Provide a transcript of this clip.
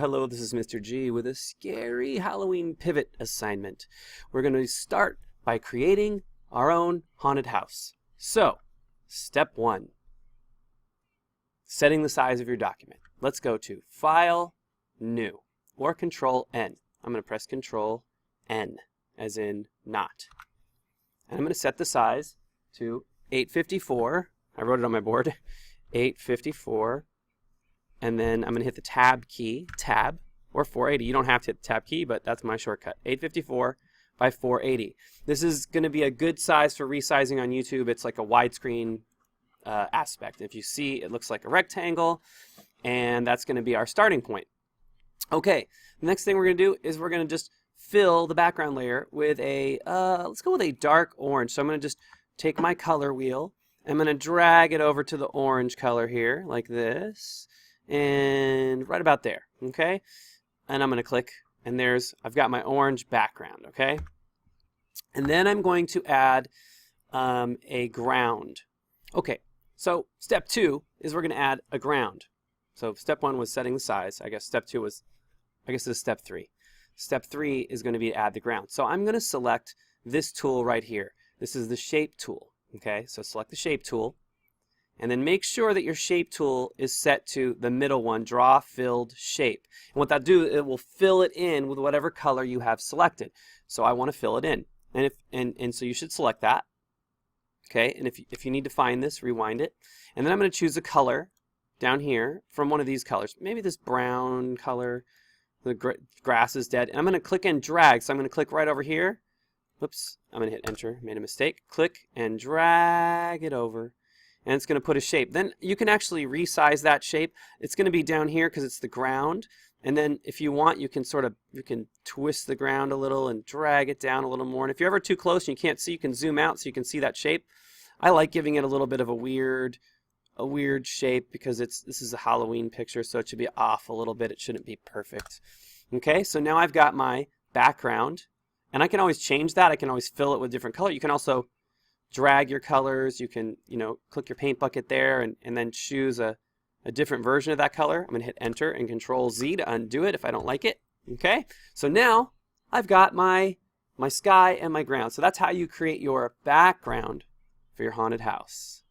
Hello, this is Mr. G with a scary Halloween pivot assignment. We're going to start by creating our own haunted house. So, step 1, setting the size of your document. Let's go to File, New, or Control N. I'm going to press Control N, as in not. And I'm going to set the size to 854. I wrote it on my board. 854. And then I'm going to hit the Tab key, Tab, or 480. You don't have to hit the Tab key, but that's my shortcut. 854 by 480. This is going to be a good size for resizing on YouTube. It's like a widescreen aspect. If you see, it looks like a rectangle, and that's going to be our starting point. Okay, the next thing we're going to do is we're going to just fill the background layer with a, let's go with a dark orange. So I'm going to just take my color wheel. I'm going to drag it over to the orange color here, like this. And right about there, okay? And I'm going to click, and I've got my orange background, okay? And then I'm going to add a ground. Okay, so step 2 is we're going to add a ground. So step 1 was setting the size. I guess step 2 was, this is step 3. Step 3 is going to be to add the ground. So I'm going to select this tool right here. This is the shape tool, okay? So select the shape tool. And then make sure that your shape tool is set to the middle one, draw filled shape. And what that'll do, it will fill it in with whatever color you have selected. So I want to fill it in. And so you should select that. Okay, and if you need to find this, rewind it. And then I'm going to choose a color down here from one of these colors. Maybe this brown color, the grass is dead. And I'm going to click and drag. So I'm going to click right over here. Whoops, I'm going to hit enter, made a mistake. Click and drag it over. And it's going to put a shape. Then you can actually resize that shape. It's going to be down here because it's the ground. And then if you want, you can twist the ground a little and drag it down a little more. And if you're ever too close and you can't see, you can zoom out so you can see that shape. I like giving it a little bit of a weird shape because this is a Halloween picture, so it should be off a little bit. It shouldn't be perfect. Okay, so now I've got my background, and I can always change that. I can always fill it with different color. You can also drag your colors. You can, click your paint bucket there and then choose a different version of that color. I'm going to hit enter and Control Z to undo it if I don't like it. Okay, so now I've got my sky and my ground. So that's how you create your background for your haunted house.